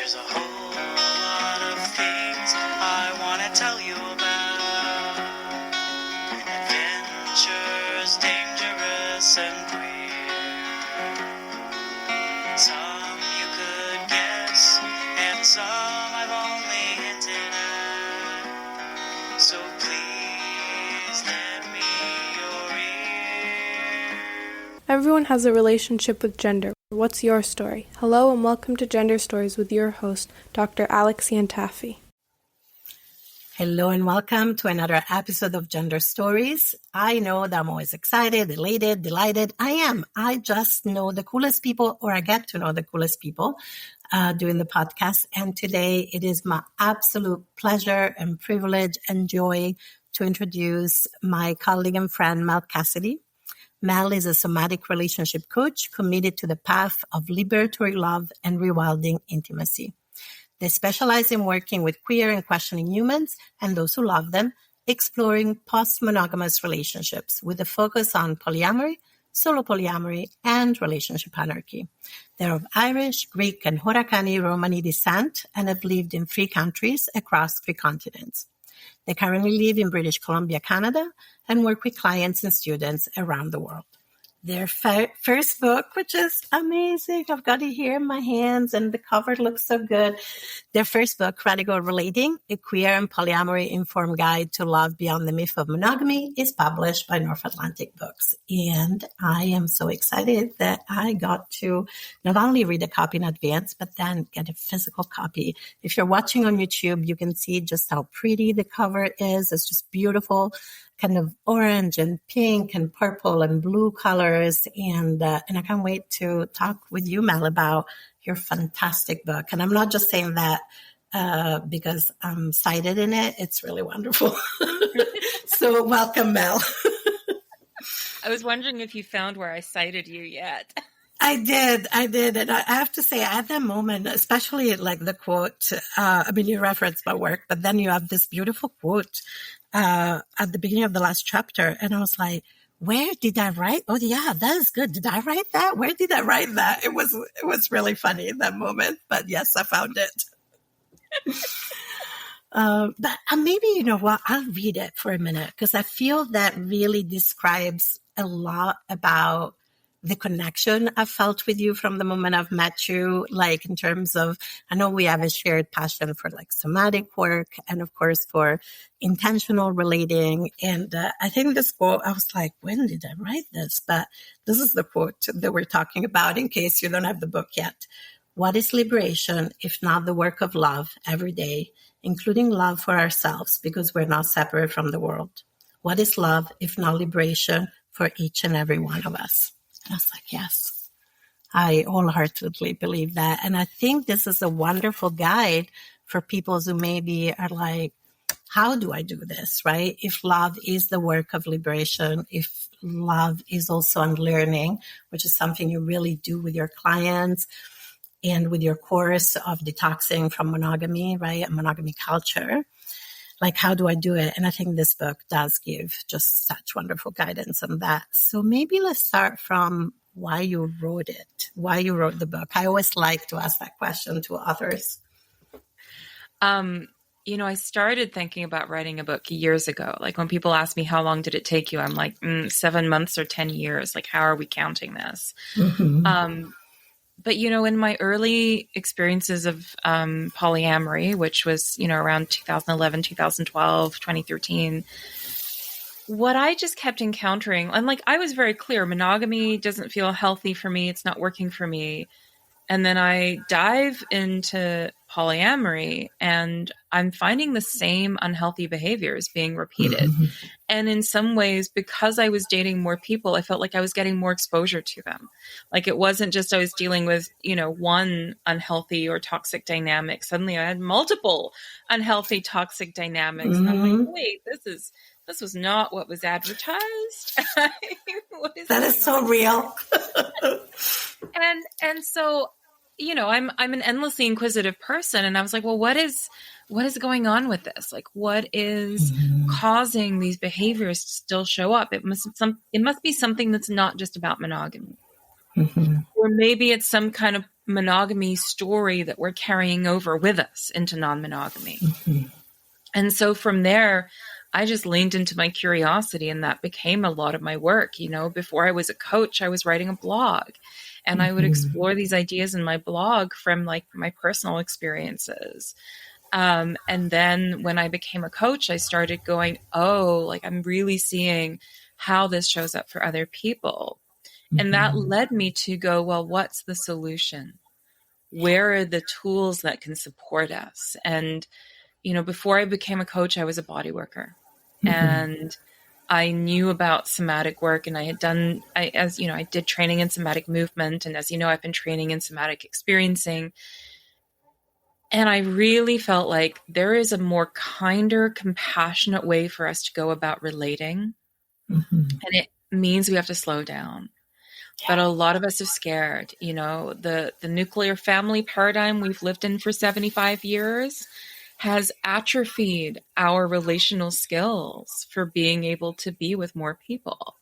There's a whole lot of things I want to tell you about. Adventures, dangerous and queer. Some you could guess, and some I've only hinted at. So please lend me your ear. Everyone has a relationship with gender. What's your story? Hello and welcome to Gender Stories with your host, Dr. Alex Iantaffi. Hello and welcome to another episode of Gender Stories. I know that I'm always excited, elated, delighted. I am. I just know the coolest people, or I get to know the coolest people doing the podcast. And today it is my absolute pleasure and privilege and joy to introduce my colleague and friend, Mel Cassidy. Mel is a somatic relationship coach committed to the path of liberatory love and rewilding intimacy. They specialize in working with queer and questioning humans and those who love them, exploring post-monogamous relationships with a focus on polyamory, solo polyamory, and relationship anarchy. They're of Irish, Greek, and Khorakhane Romani descent and have lived in 3 countries across 3 continents. They currently live in British Columbia, Canada, and work with clients and students around the world. Their first book, which is amazing, I've got it here in my hands, and the cover looks so good. Their first book, Radical Relating, a Queer and Polyamory-Informed Guide to Love Beyond the Myth of Monogamy, is published by North Atlantic Books. And I am so excited that I got to not only read a copy in advance, but then get a physical copy. If you're watching on YouTube, you can see just how pretty the cover is. It's just beautiful, kind of orange and pink and purple and blue colors. And I can't wait to talk with you, Mel, about your fantastic book. And I'm not just saying that because I'm cited in it. It's really wonderful. So welcome, Mel. I was wondering if you found where I cited you yet. I did. And I have to say at that moment, especially like the quote, you referenced my work, but then you have this beautiful quote at the beginning of the last chapter. And I was like, where did I write? Oh yeah, that is good. Did I write that? Where did I write that? It was really funny in that moment, but yes, I found it. But maybe, you know what, I'll read it for a minute because I feel that really describes a lot about the connection I felt with you from the moment I've met you, like in terms of, I know we have a shared passion for like somatic work and of course for intentional relating. And I think this quote, I was like, when did I write this? But this is the quote that we're talking about in case you don't have the book yet. What is liberation if not the work of love every day, including love for ourselves because we're not separate from the world? What is love if not liberation for each and every one of us? And I was like, yes, I wholeheartedly believe that. And I think this is a wonderful guide for people who maybe are like, how do I do this, right? If love is the work of liberation, if love is also unlearning, which is something you really do with your clients and with your course of detoxing from monogamy, right? And monogamy culture. Like, how do I do it? And I think this book does give just such wonderful guidance on that. So maybe let's start from why you wrote it, why you wrote the book. I always like to ask that question to authors. I started thinking about writing a book years ago. Like when people ask me, how long did it take you? I'm like, 7 months or 10 years. Like, how are we counting this? Mm-hmm. But, in my early experiences of polyamory, which was, around 2011, 2012, 2013, what I just kept encountering, and like I was very clear, monogamy doesn't feel healthy for me. It's not working for me. And then I dive into polyamory and I'm finding the same unhealthy behaviors being repeated. Mm-hmm. And in some ways, because I was dating more people, I felt like I was getting more exposure to them. Like it wasn't just I was dealing with, one unhealthy or toxic dynamic. Suddenly I had multiple unhealthy toxic dynamics. Mm-hmm. And I'm like, wait, this was not what was advertised. That is so real. And so, I'm an endlessly inquisitive person. And I was like, well, what is going on with this? Like, what is causing these behaviors to still show up? It must be something that's not just about monogamy. Mm-hmm. Or maybe it's some kind of monogamy story that we're carrying over with us into non-monogamy. And so from there, I just leaned into my curiosity, and that became a lot of my work. You know, before I was a coach, I was writing a blog, and I would explore these ideas in my blog from like my personal experiences. And then when I became a coach, I started going, oh, like I'm really seeing how this shows up for other people. And that led me to go, well, what's the solution? Where are the tools that can support us? And, you know, before I became a coach, I was a body worker. And I knew about somatic work, and I had done, as you know, I did training in somatic movement. And as you know, I've been training in somatic experiencing. And I really felt like there is a more kinder, compassionate way for us to go about relating. And it means we have to slow down. But a lot of us are scared. You know, the nuclear family paradigm we've lived in for 75 years has atrophied our relational skills for being able to be with more people.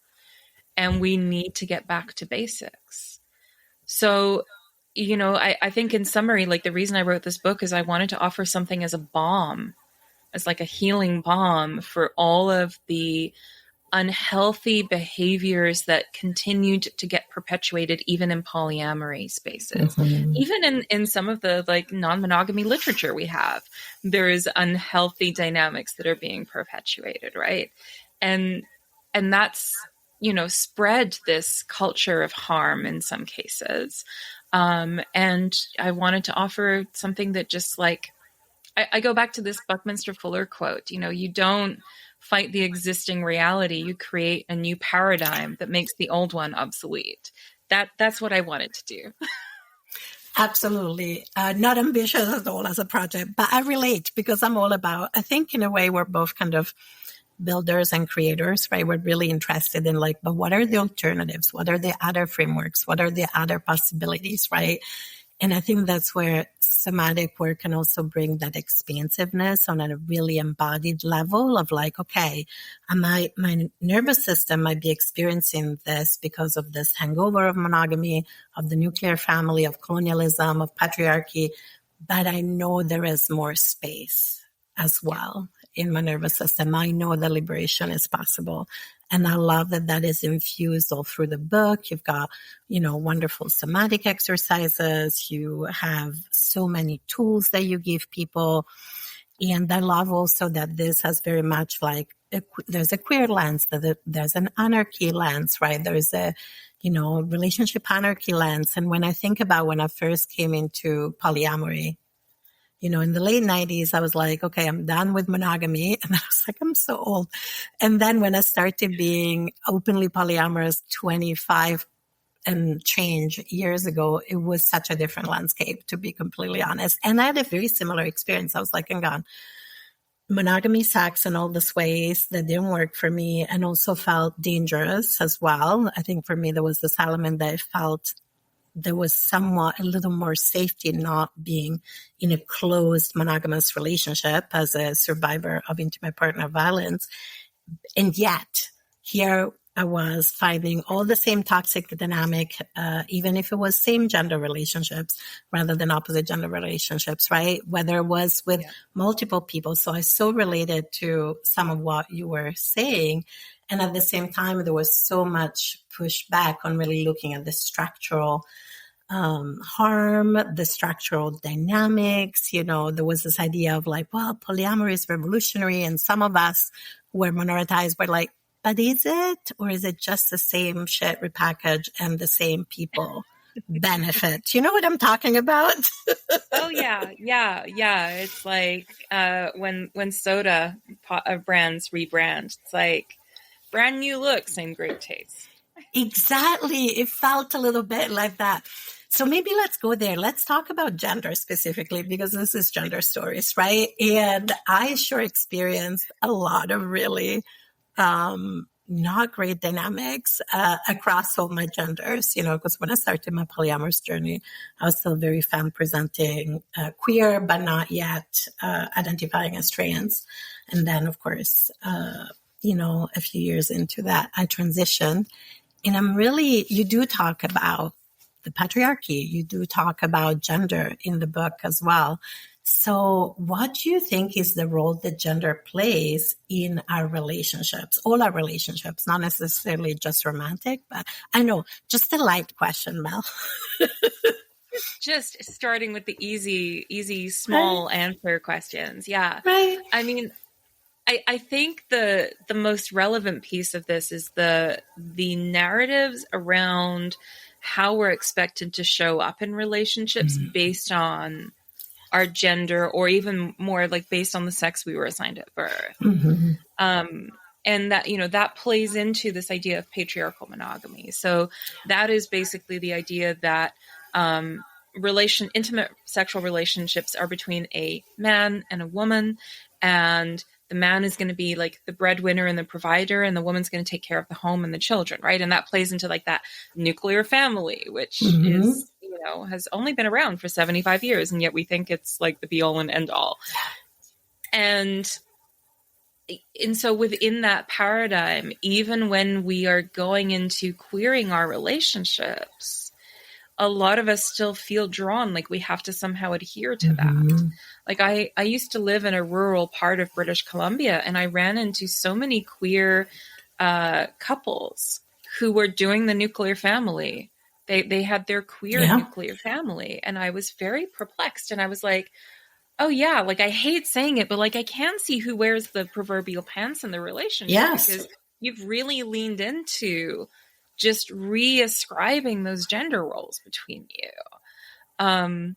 And we need to get back to basics. So, you know, I think in summary, like the reason I wrote this book is I wanted to offer something as a balm, as like a healing balm for all of the unhealthy behaviors that continued to get perpetuated even in polyamory spaces. Even in some of the like non-monogamy literature we have, there is unhealthy dynamics that are being perpetuated, right? And that's, you know, spread this culture of harm in some cases. And I wanted to offer something that just like, I go back to this Buckminster Fuller quote, you know, you don't fight the existing reality, you create a new paradigm that makes the old one obsolete. That's what I wanted to do. Absolutely. Not ambitious at all as a project, but I relate because I'm all about, I think in a way we're both kind of builders and creators, right? We're really interested in like, but what are the alternatives? What are the other frameworks? What are the other possibilities, right? And I think that's where somatic work can also bring that expansiveness on a really embodied level of like, okay, my nervous system might be experiencing this because of this hangover of monogamy, of the nuclear family, of colonialism, of patriarchy, but I know there is more space as well in my nervous system. I know that liberation is possible. And I love that that is infused all through the book. You've got, you know, wonderful somatic exercises. You have so many tools that you give people. And I love also that this has very much like, there's a queer lens, there's an anarchy lens, right? There's a, you know, relationship anarchy lens. And when I think about when I first came into polyamory, you know, in the late 90s, I was like, okay, I'm done with monogamy. And I was like, I'm so old. And then when I started being openly polyamorous 25 and change years ago, it was such a different landscape, to be completely honest. And I had a very similar experience. I was like, hang on, monogamy sucks in all these ways that didn't work for me and also felt dangerous as well. I think for me, there was this element that I felt there was somewhat a little more safety in not being in a closed monogamous relationship as a survivor of intimate partner violence. And yet here I was finding all the same toxic dynamic, even if it was same gender relationships rather than opposite gender relationships, right? Whether it was with multiple people. So I so related to some of what you were saying. And at the same time, there was so much pushback on really looking at the structural harm, the structural dynamics. You know, there was this idea of like, well, polyamory is revolutionary. And some of us who were minoritized were like, but is it? Or is it just the same shit repackaged and the same people benefit? You know what I'm talking about? Oh, yeah. It's like when soda brands rebrand, it's like brand new look, same great taste. Exactly. It felt a little bit like that. So maybe let's go there. Let's talk about gender specifically, because this is Gender Stories, right? And I sure experienced a lot of really not great dynamics across all my genders, you know, because when I started my polyamorous journey, I was still very femme presenting, queer, but not yet identifying as trans. And then, of course, you know, a few years into that, I transitioned. And I'm really, you do talk about the patriarchy. You do talk about gender in the book as well. So what do you think is the role that gender plays in our relationships, all our relationships, not necessarily just romantic, but I know, just a light question, Mel. Just starting with the easy, small answer questions. Yeah. Right. I mean, I think the most relevant piece of this is the narratives around how we're expected to show up in relationships based on our gender, or even more like based on the sex we were assigned at birth. And that, that plays into this idea of patriarchal monogamy. So that is basically the idea that intimate sexual relationships are between a man and a woman, and the man is going to be like the breadwinner and the provider, and the woman's going to take care of the home and the children, right? And that plays into like that nuclear family, which is, has only been around for 75 years, and yet we think it's like the be all and end all. And so within that paradigm, even when we are going into queering our relationships, a lot of us still feel drawn, like we have to somehow adhere to that. Like I used to live in a rural part of British Columbia, and I ran into so many queer couples who were doing the nuclear family. They had their queer nuclear family, and I was very perplexed. And I was like, oh yeah, like I hate saying it, but like I can see who wears the proverbial pants in the relationship, because you've really leaned into just reascribing those gender roles between you. And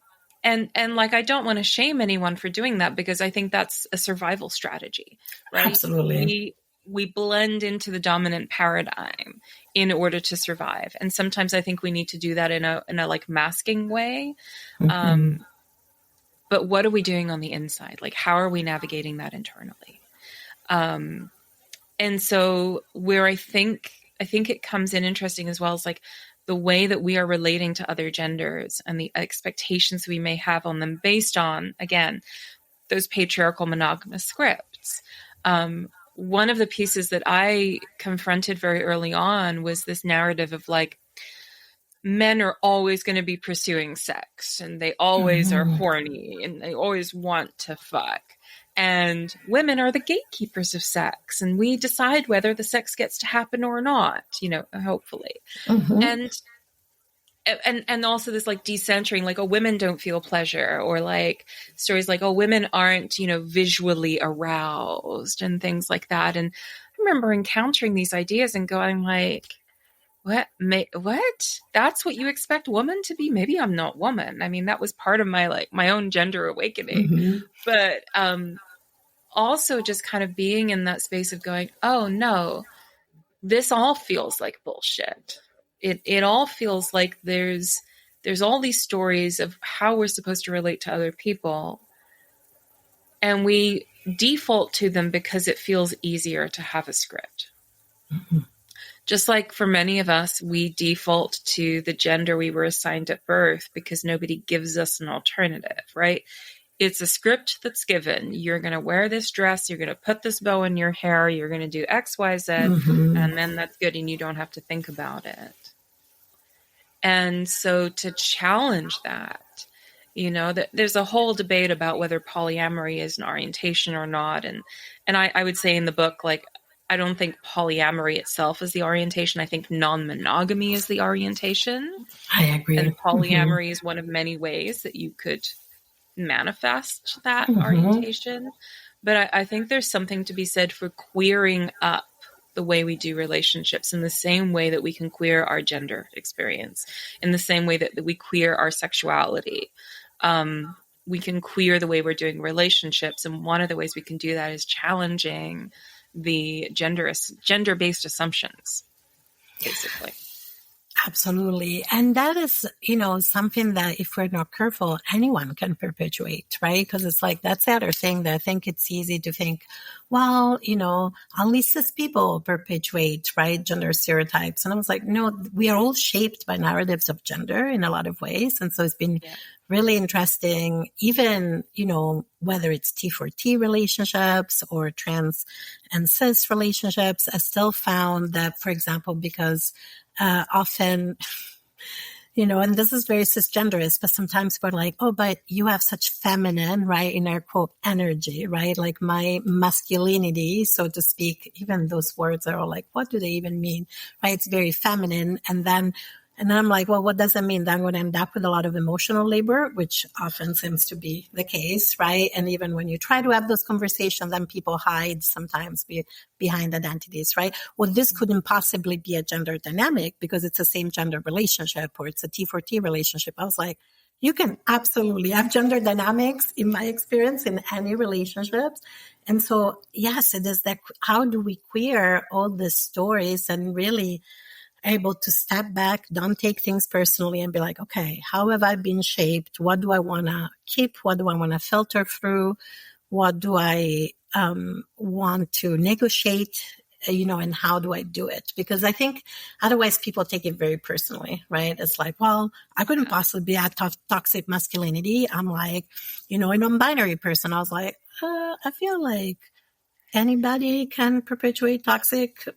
like, I don't want to shame anyone for doing that, because I think that's a survival strategy, right? Absolutely. We blend into the dominant paradigm in order to survive. And sometimes I think we need to do that in a like masking way. But what are we doing on the inside? Like, how are we navigating that internally? And so where I think it comes in interesting as well is like the way that we are relating to other genders and the expectations we may have on them based on, again, those patriarchal monogamous scripts. One of the pieces that I confronted very early on was this narrative of like, men are always going to be pursuing sex, and they always are horny, and they always want to fuck. And women are the gatekeepers of sex, and we decide whether the sex gets to happen or not, hopefully. And also this like decentering, like, oh, women don't feel pleasure, or like stories like, oh, women aren't, visually aroused and things like that. And I remember encountering these ideas and going like, what? That's what you expect woman to be? Maybe I'm not woman. I mean, that was part of my own gender awakening, but, also just kind of being in that space of going, oh no, this all feels like bullshit. It all feels like there's all these stories of how we're supposed to relate to other people, and we default to them because it feels easier to have a script. Just like for many of us, we default to the gender we were assigned at birth because nobody gives us an alternative, right? It's a script that's given. You're going to wear this dress. You're going to put this bow in your hair. You're going to do X, Y, Z. And then that's good. And you don't have to think about it. And so to challenge that, there's a whole debate about whether polyamory is an orientation or not. And I would say in the book, like, I don't think polyamory itself is the orientation. I think non-monogamy is the orientation. I agree. And polyamory is one of many ways that you could manifest that orientation. But I think there's something to be said for queering up the way we do relationships in the same way that we can queer our gender experience, in the same way that we queer our sexuality. We can queer the way we're doing relationships. And one of the ways we can do that is challenging the gender-based assumptions, basically. Absolutely. And that is, something that if we're not careful, anyone can perpetuate, right? Because it's like, that's the other thing that I think it's easy to think, well, only cis people perpetuate, right, gender stereotypes. And I was like, no, we are all shaped by narratives of gender in a lot of ways. And so it's been really interesting, even, whether it's T4T relationships or trans and cis relationships. I still found that, for example, because often, And this is very cisgenderist, but sometimes we're like, oh, but you have such feminine, right, in air quote, energy, right? Like my masculinity, so to speak, even those words are all like, what do they even mean, right? It's very feminine. And then I'm like, well, what does that mean? Then I'm going to end up with a lot of emotional labor, which often seems to be the case, right? And even when you try to have those conversations, then people hide sometimes behind identities, right? Well, this couldn't possibly be a gender dynamic because it's a same gender relationship or it's a T for T relationship. I was like, you can absolutely have gender dynamics, in my experience, in any relationships. And so, yes, it is that how do we queer all these stories and really able to step back, don't take things personally and be like, okay, how have I been shaped? What do I want to keep? What do I want to filter through? What do I want to negotiate? And how do I do it? Because I think otherwise people take it very personally, right? It's like, well, I couldn't possibly be a toxic masculinity. I'm like, a non-binary person. I was like, I feel like anybody can perpetuate toxic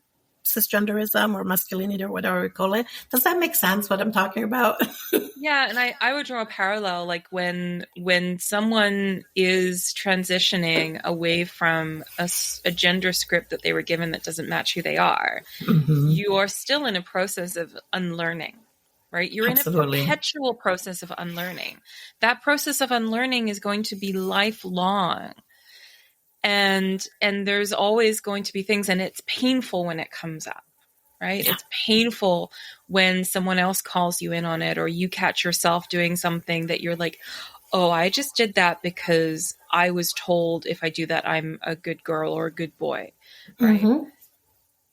cisgenderism or masculinity or whatever we call it. Does that make sense what I'm talking about? Yeah. And I would draw a parallel, like when someone is transitioning away from a gender script that they were given that doesn't match who they are, you are still in a process of unlearning, right? You're Absolutely. in a perpetual process of unlearning. That process of unlearning is going to be lifelong. And there's always going to be things, and it's painful when it comes up, right? Yeah. It's painful when someone else calls you in on it, or you catch yourself doing something that you're like, oh, I just did that because I was told if I do that, I'm a good girl or a good boy, right?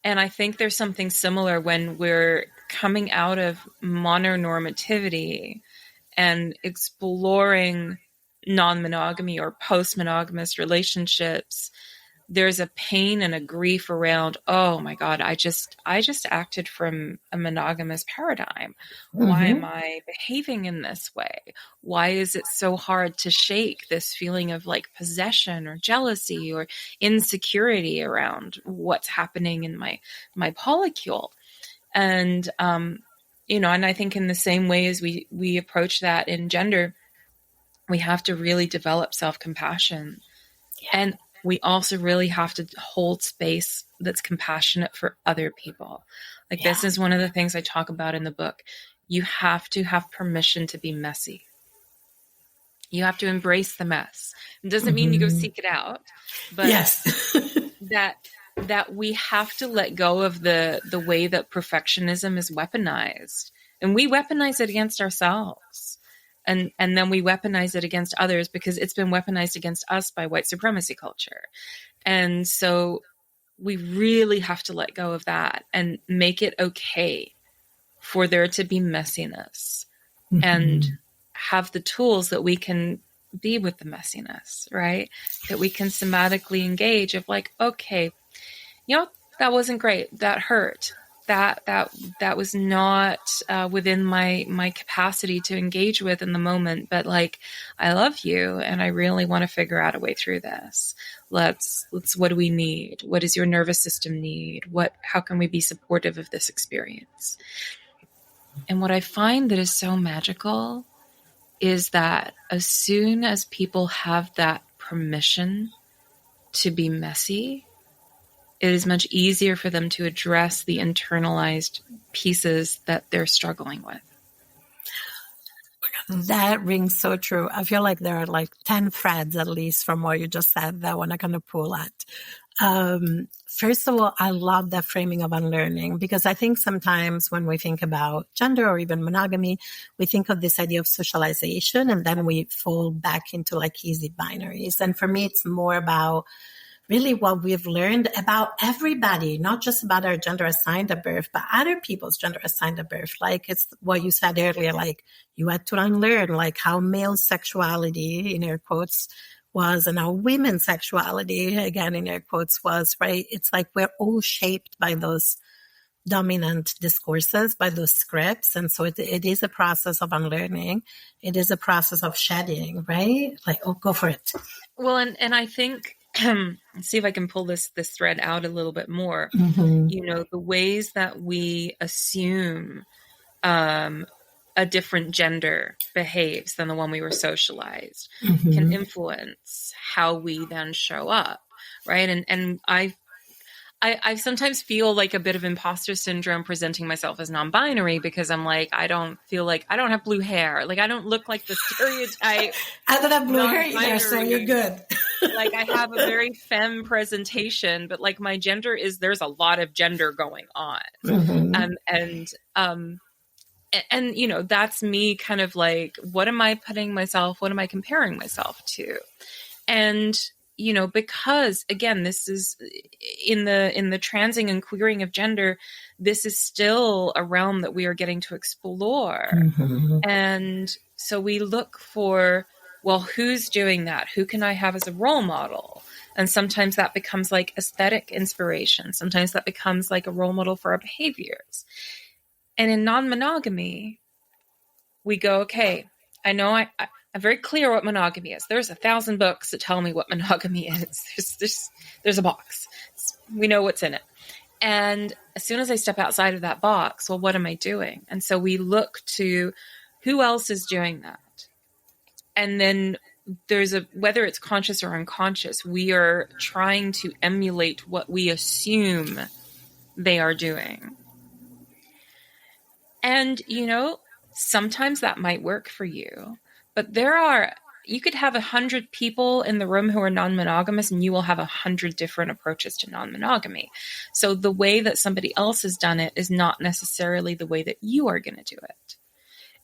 And I think there's something similar when we're coming out of mononormativity and exploring non-monogamy or post-monogamous relationships. There's a pain and a grief around, oh my God, I just acted from a monogamous paradigm. Why am I behaving in this way? Why is it so hard to shake this feeling of like possession or jealousy or insecurity around what's happening in my polycule? And, and I think in the same way as we approach that in gender, we have to really develop self-compassion. Yeah. And we also really have to hold space that's compassionate for other people. Like this is one of the things I talk about in the book. You have to have permission to be messy. You have to embrace the mess. It doesn't mean you go seek it out, but that we have to let go of the way that perfectionism is weaponized. And we weaponize it against ourselves. And then we weaponize it against others because it's been weaponized against us by white supremacy culture. And so we really have to let go of that and make it okay for there to be messiness and have the tools that we can be with the messiness, right? That we can somatically engage of like, okay, that wasn't great. That hurt. That was not within my capacity to engage with in the moment, but like, I love you and I really want to figure out a way through this. Let's what do we need? What does your nervous system need? How can we be supportive of this experience? And what I find that is so magical is that as soon as people have that permission to be messy, it is much easier for them to address the internalized pieces that they're struggling with. That rings so true. I feel like there are like 10 threads, at least from what you just said, that one I'm going to pull at. First of all, I love that framing of unlearning, because I think sometimes when we think about gender or even monogamy, we think of this idea of socialization and then we fall back into like easy binaries. And for me, it's more about really what we've learned about everybody, not just about our gender assigned at birth, but other people's gender assigned at birth. Like it's what you said earlier, like you had to unlearn like how male sexuality, in air quotes, was and how women's sexuality, again, in air quotes, was, right? It's like we're all shaped by those dominant discourses, by those scripts. And so it is a process of unlearning. It is a process of shedding, right? Like, oh, go for it. Well, and I think, let's see if I can pull this thread out a little bit more. The ways that we assume a different gender behaves than the one we were socialized can influence how we then show up, right? And I sometimes feel like a bit of imposter syndrome presenting myself as non-binary, because I'm like, I don't feel like I don't have blue hair. Like, I don't look like the stereotype. I don't have blue hair either, so you're good. Like, I have a very femme presentation, but like my gender is, there's a lot of gender going on. And you know, that's me kind of like, what am I comparing myself to? And, you know, because again, this is in the transing and queering of gender, this is still a realm that we are getting to explore. And so we look for, well, who's doing that? Who can I have as a role model? And sometimes that becomes like aesthetic inspiration. Sometimes that becomes like a role model for our behaviors. And in non-monogamy, we go, okay, I know I'm very clear what monogamy is. There's 1,000 books that tell me what monogamy is. There's a box. We know what's in it. And as soon as I step outside of that box, well, what am I doing? And so we look to who else is doing that. And then whether it's conscious or unconscious, we are trying to emulate what we assume they are doing. And, you know, sometimes that might work for you, but you could have 100 people in the room who are non-monogamous, and you will have 100 different approaches to non-monogamy. So the way that somebody else has done it is not necessarily the way that you are going to do it.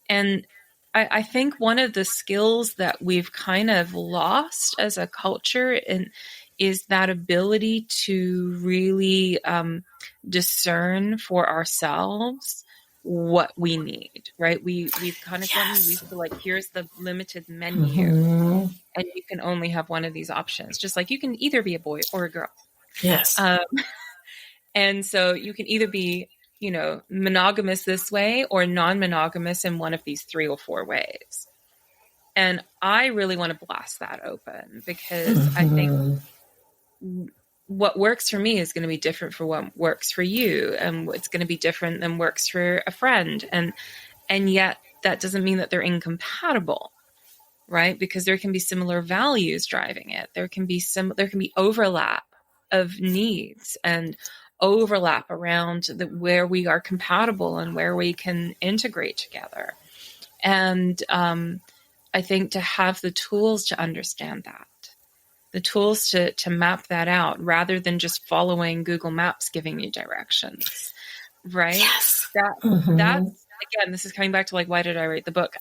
And I think one of the skills that we've kind of lost as a culture is that ability to really discern for ourselves what we need, right? We've kind of gotten used to like, here's the limited menu, and you can only have one of these options. Just like you can either be a boy or a girl. Yes. And so you can either be, you know, monogamous this way or non-monogamous in one of these 3 or 4 ways. And I really want to blast that open, because I think what works for me is going to be different for what works for you. And it's going to be different than works for a friend. And yet that doesn't mean that they're incompatible, right? Because there can be similar values driving it. There can be overlap of needs and overlap around where we are compatible and where we can integrate together. And I think to have the tools to understand that, the tools to map that out, rather than just following Google Maps giving you directions, right? Yes. That's, again, this is coming back to like, why did I write the book?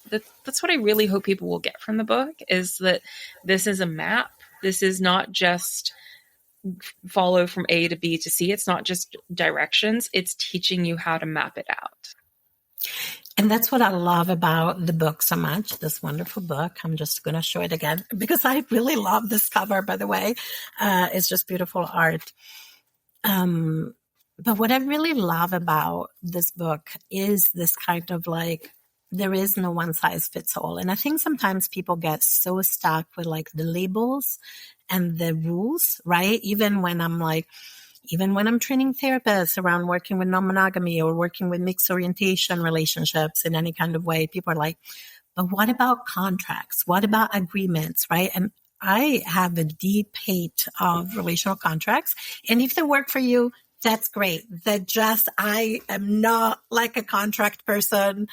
That's what I really hope people will get from the book, is that this is a map. This is not just follow from A to B to C. It's not just directions. It's teaching you how to map it out. And that's what I love about the book so much, this wonderful book. I'm just going to show it again because I really love this cover, by the way. It's just beautiful art. But what I really love about this book is this kind of like, there is no one size fits all. And I think sometimes people get so stuck with like the labels and the rules, right? Even when I'm training therapists around working with non-monogamy or working with mixed orientation relationships in any kind of way, people are like, but what about contracts? What about agreements, right? And I have a deep hate of relational contracts. And if they work for you, that's great. I am not like a contract person.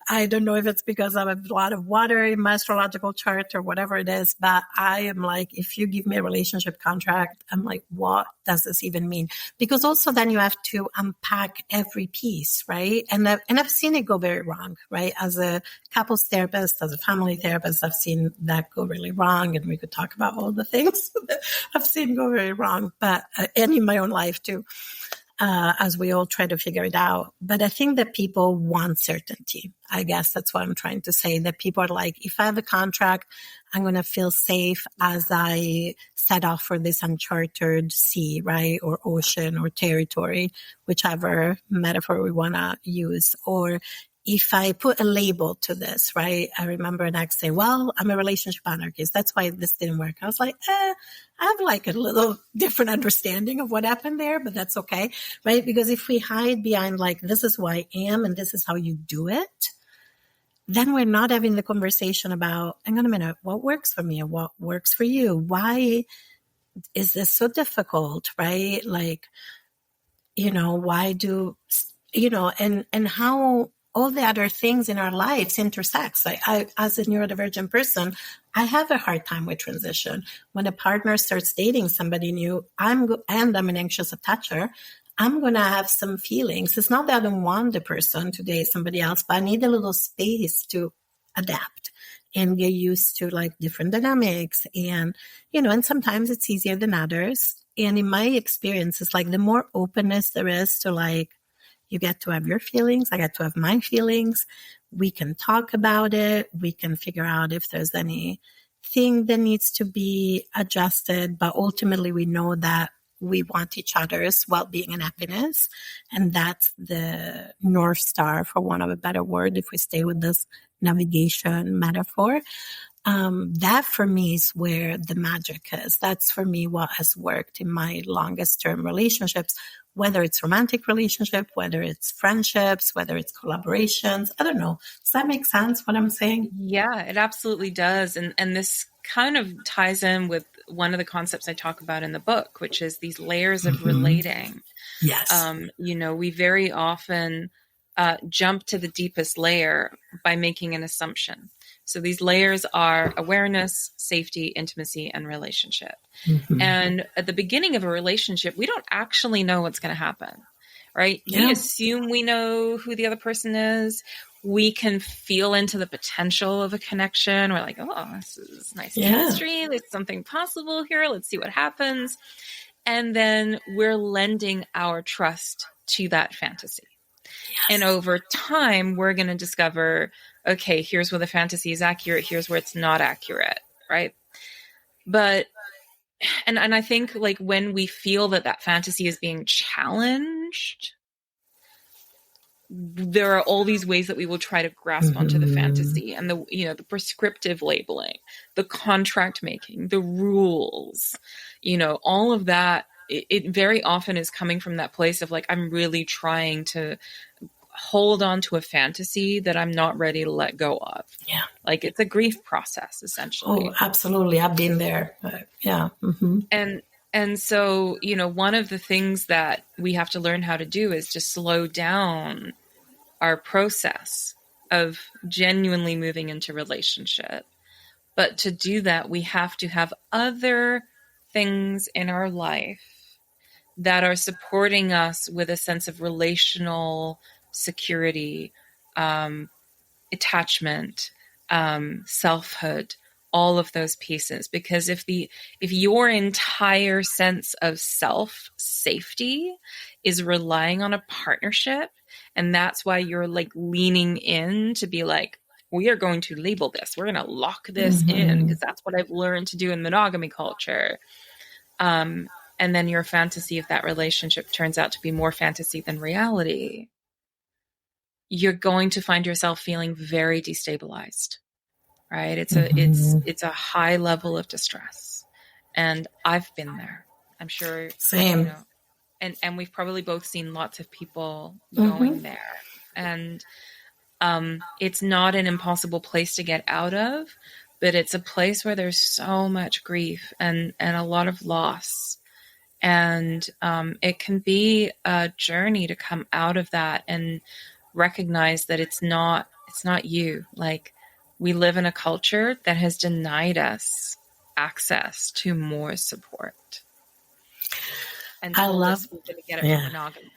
I don't know if it's because I have a lot of water in my astrological chart or whatever it is, but I am like, if you give me a relationship contract, I'm like, what does this even mean? Because also then you have to unpack every piece, right? And I've seen it go very wrong, right? As a couples therapist, as a family therapist, I've seen that go really wrong. And we could talk about all the things that I've seen go very wrong, but and in my own life too. As we all try to figure it out. But I think that people want certainty. I guess that's what I'm trying to say, that people are like, if I have a contract, I'm going to feel safe as I set off for this uncharted sea, right? Or ocean or territory, whichever metaphor we want to use. Or if I put a label to this, right? I remember an ex say, well, I'm a relationship anarchist. That's why this didn't work. I was like, I have like a little different understanding of what happened there, but that's okay, right? Because if we hide behind like, this is who I am and this is how you do it, then we're not having the conversation about, hang on a minute, what works for me and what works for you? Why is this so difficult, right? Like, why do, and how all the other things in our lives intersect. Like I, as a neurodivergent person, I have a hard time with transition. When a partner starts dating somebody new, and I'm an anxious attacher, I'm going to have some feelings. It's not that I don't want the person to date somebody else, but I need a little space to adapt and get used to like different dynamics. And, and sometimes it's easier than others. And in my experience, it's like the more openness there is to like, you get to have your feelings, I get to have my feelings. We can talk about it. We can figure out if there's anything that needs to be adjusted. But ultimately, we know that we want each other's well-being and happiness. And that's the North Star, for want of a better word, if we stay with this navigation metaphor. That for me is where the magic is. That's for me what has worked in my longest term relationships, whether it's romantic relationship, whether it's friendships, whether it's collaborations. I don't know. Does that make sense what I'm saying? Yeah, it absolutely does. And this kind of ties in with one of the concepts I talk about in the book, which is these layers of relating. Yes. We very often jump to the deepest layer by making an assumption. So these layers are awareness, safety, intimacy, and relationship. And at the beginning of a relationship, we don't actually know what's going to happen, right? Yeah. We assume we know who the other person is. We can feel into the potential of a connection. We're like, oh, this is nice chemistry. There's something possible here. Let's see what happens. And then we're lending our trust to that fantasy. And over time, we're going to discover, okay, here's where the fantasy is accurate. Here's where it's not accurate, right? But, and I think like when we feel that fantasy is being challenged, there are all these ways that we will try to grasp onto the fantasy and the prescriptive labeling, the contract making, the rules, all of that. It very often is coming from that place of like, I'm really trying to hold on to a fantasy that I'm not ready to let go of. Yeah. Like it's a grief process, essentially. Oh, absolutely. I've been there. Yeah. And so, one of the things that we have to learn how to do is just slow down our process of genuinely moving into relationship. But to do that, we have to have other things in our life that are supporting us with a sense of relational security, attachment, selfhood, all of those pieces. Because if your entire sense of self safety is relying on a partnership, and that's why you're like leaning in to be like, we are going to label this, we're going to lock this in because that's what I've learned to do in monogamy culture. And then your fantasy of that relationship turns out to be more fantasy than reality. You're going to find yourself feeling very destabilized, right? It's a high level of distress. And I've been there. I'm sure. Same. And we've probably both seen lots of people going there. And it's not an impossible place to get out of, but it's a place where there's so much grief and a lot of loss. And it can be a journey to come out of that and recognize that it's not you. Like, we live in a culture that has denied us access to more support. And I love we're going to get it from monogamy.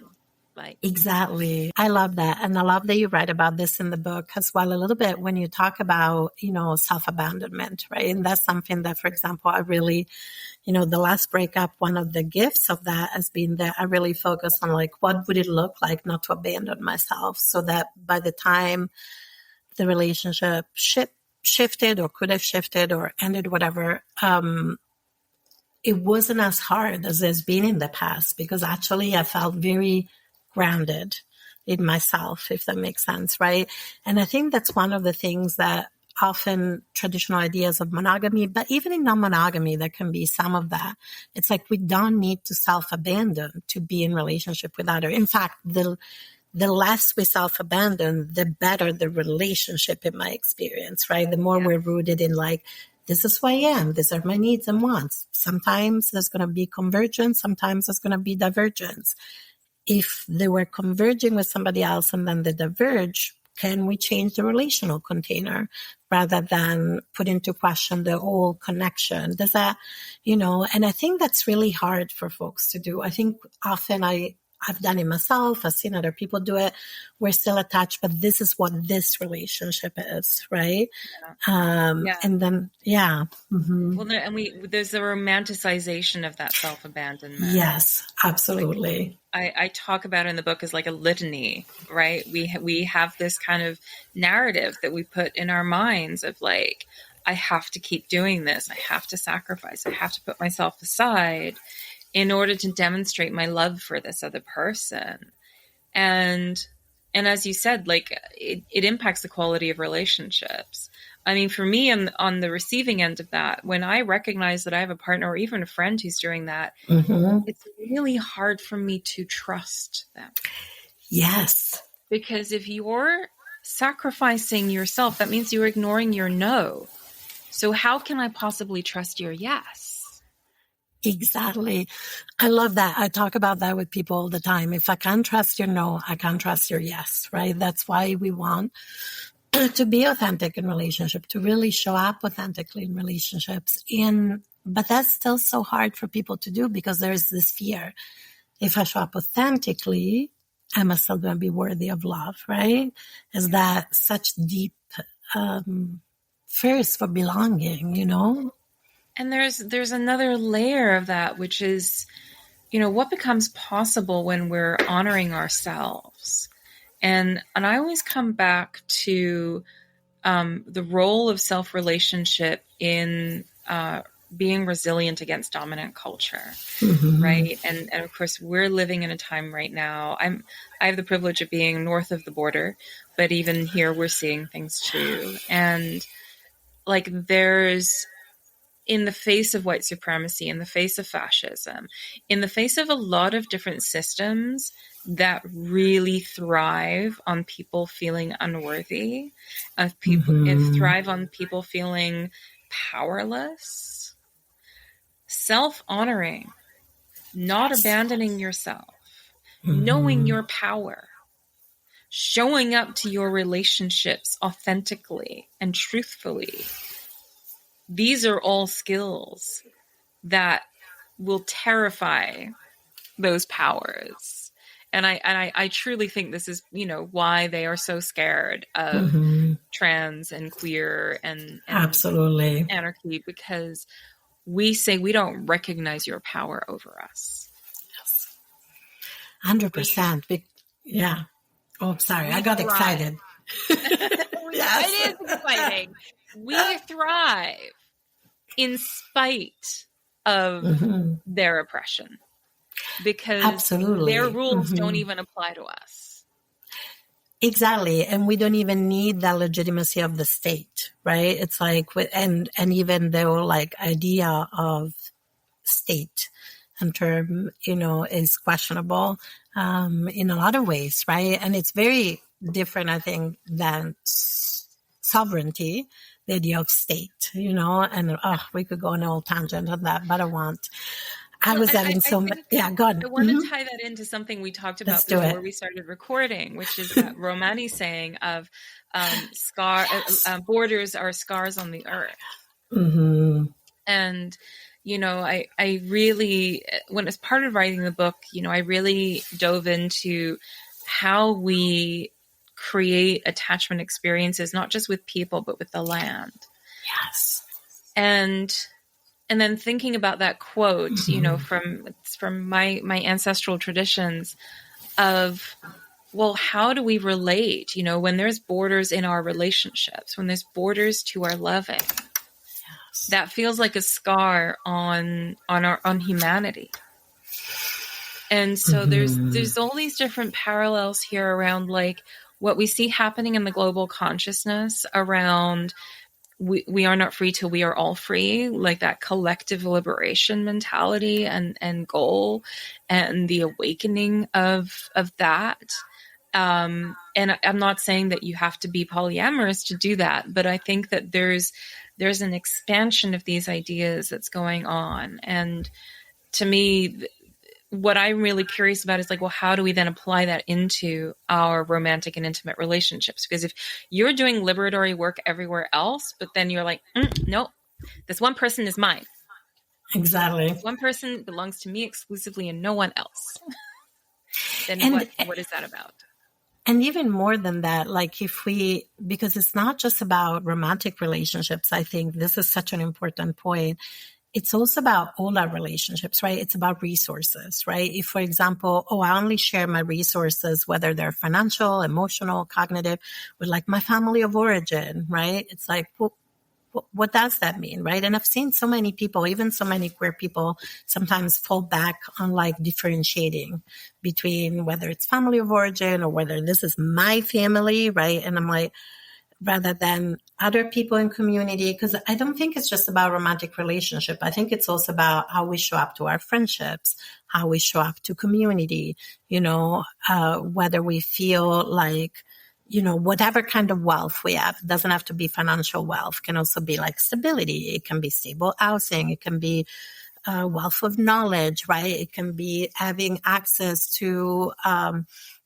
Exactly. I love that. And I love that you write about this in the book as well a little bit when you talk about, self-abandonment, right? And that's something that, for example, I really, the last breakup, one of the gifts of that has been that I really focused on like, what would it look like not to abandon myself, so that by the time the relationship shifted or could have shifted or ended, whatever, it wasn't as hard as it's been in the past, because actually I felt very grounded in myself, if that makes sense, right? And I think that's one of the things that often traditional ideas of monogamy, but even in non-monogamy, there can be some of that. It's like we don't need to self-abandon to be in relationship with others. In fact, the the less we self-abandon, the better the relationship, in my experience, right? The more we're rooted in like, this is who I am. These are my needs and wants. Sometimes there's going to be convergence. Sometimes there's going to be divergence. If they were converging with somebody else and then they diverge, can we change the relational container rather than put into question the whole connection? Does that, and I think that's really hard for folks to do. I think often I've done it myself. I've seen other people do it. We're still attached, but this is what this relationship is, right? And then, Mm-hmm. Well, there's a romanticization of that self-abandonment. Yes, absolutely. I talk about it in the book as like a litany, right? We have this kind of narrative that we put in our minds of like, I have to keep doing this. I have to sacrifice. I have to put myself aside in order to demonstrate my love for this other person. And as you said, like it impacts the quality of relationships. I mean, for me, on the receiving end of that, when I recognize that I have a partner or even a friend who's doing that, it's really hard for me to trust them. Yes. Because if you're sacrificing yourself, that means you're ignoring your no. So how can I possibly trust your yes? Exactly. I love that. I talk about that with people all the time. If I can't trust your no, I can't trust your yes, right? That's why we want to be authentic in relationship, to really show up authentically in relationships. But that's still so hard for people to do because there's this fear. If I show up authentically, am I still going to be worthy of love, right? Is that such deep fears for belonging, And there's another layer of that, which is, what becomes possible when we're honoring ourselves. And I always come back to the role of self-relationship in being resilient against dominant culture, right? And of course, we're living in a time right now. I have the privilege of being north of the border, but even here we're seeing things too. And like there's, in the face of white supremacy, in the face of fascism, in the face of a lot of different systems that really thrive on people feeling unworthy, of people thrive on people feeling powerless, self-honoring, not abandoning yourself, knowing your power, showing up to your relationships authentically and truthfully. These are all skills that will terrify those powers. And I truly think this is, why they are so scared of trans and queer and absolutely anarchy, because we say we don't recognize your power over us. Yes. 100%. Yeah. Oh, sorry. I got excited. Yes. It is exciting. We thrive in spite of their oppression, because their rules don't even apply to us. Exactly. And we don't even need the legitimacy of the state, right? It's like, and even the whole like idea of state and term, is questionable in a lot of ways, right? And it's very different, I think, than sovereignty, the idea of state, and we could go on a whole tangent on that, but I won't. I was having so much. Yeah, go on. I want to tie that into something we talked about before we started recording, which is that Romani saying of borders are scars on the earth. And, I really, when as part of writing the book, I really dove into how we create attachment experiences, not just with people, but with the land. Yes. And then thinking about that quote, from my ancestral traditions of, well, how do we relate, when there's borders in our relationships, when there's borders to our loving, that feels like a scar on humanity. And so there's all these different parallels here around like what we see happening in the global consciousness around we are not free till we are all free, like that collective liberation mentality and goal and the awakening of that. And I'm not saying that you have to be polyamorous to do that, but I think that there's an expansion of these ideas that's going on. And to me, what I'm really curious about is like, well, how do we then apply that into our romantic and intimate relationships? Because if you're doing liberatory work everywhere else, but then you're like, no, this one person is mine. Exactly. This one person belongs to me exclusively and no one else. Then what is that about? And even more than that, like because it's not just about romantic relationships. I think this is such an important point. It's also about all our relationships, right? It's about resources, right? If, for example, I only share my resources, whether they're financial, emotional, cognitive, with like my family of origin, right? It's like, well, what does that mean, right? And I've seen so many people, even so many queer people, sometimes fall back on like differentiating between whether it's family of origin or whether this is my family, right? And I'm like, rather than other people in community, because I don't think it's just about romantic relationship. I think it's also about how we show up to our friendships, how we show up to community, whether we feel like, whatever kind of wealth we have. It doesn't have to be financial wealth. It can also be like stability. It can be stable housing. It can be wealth of knowledge, right? It can be having access to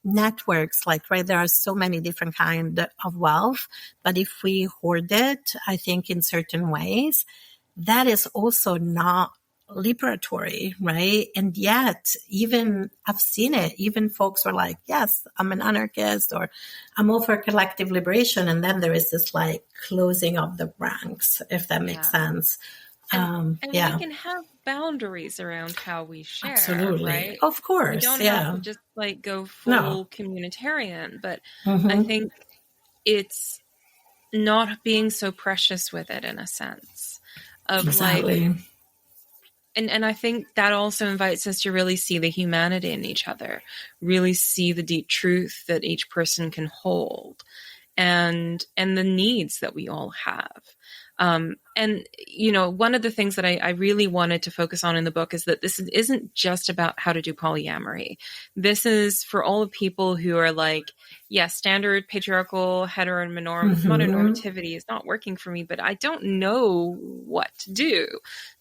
networks, like, right, there are so many different kinds of wealth, but if we hoard it, I think in certain ways, that is also not liberatory, right? And yet, even I've seen it, even folks were like, yes, I'm an anarchist, or I'm all for collective liberation. And then there is this like closing of the ranks, if that makes sense. And we can have boundaries around how we share. Absolutely. Right? Of course. We don't have to just like go full communitarian, but I think it's not being so precious with it in a sense of like, and I think that also invites us to really see the humanity in each other, really see the deep truth that each person can hold, and the needs that we all have. And, one of the things that I really wanted to focus on in the book is that this isn't just about how to do polyamory. This is for all the people who are like, standard patriarchal heteronormativity is not working for me, but I don't know what to do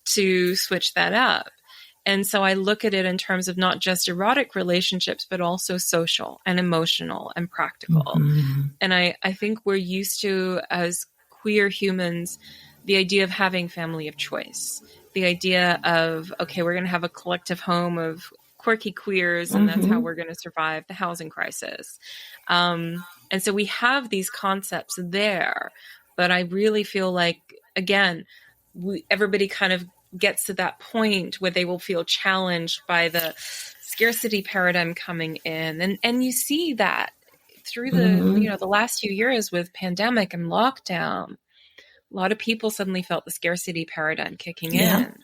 to switch that up. And so I look at it in terms of not just erotic relationships, but also social and emotional and practical. And I think we're used to, as queer humans, the idea of having family of choice, the idea of, okay, we're going to have a collective home of quirky queers, and that's how we're going to survive the housing crisis. And so we have these concepts there, but I really feel like, again, everybody kind of gets to that point where they will feel challenged by the scarcity paradigm coming in. And you see that through the, the last few years with pandemic and lockdown, a lot of people suddenly felt the scarcity paradigm kicking in.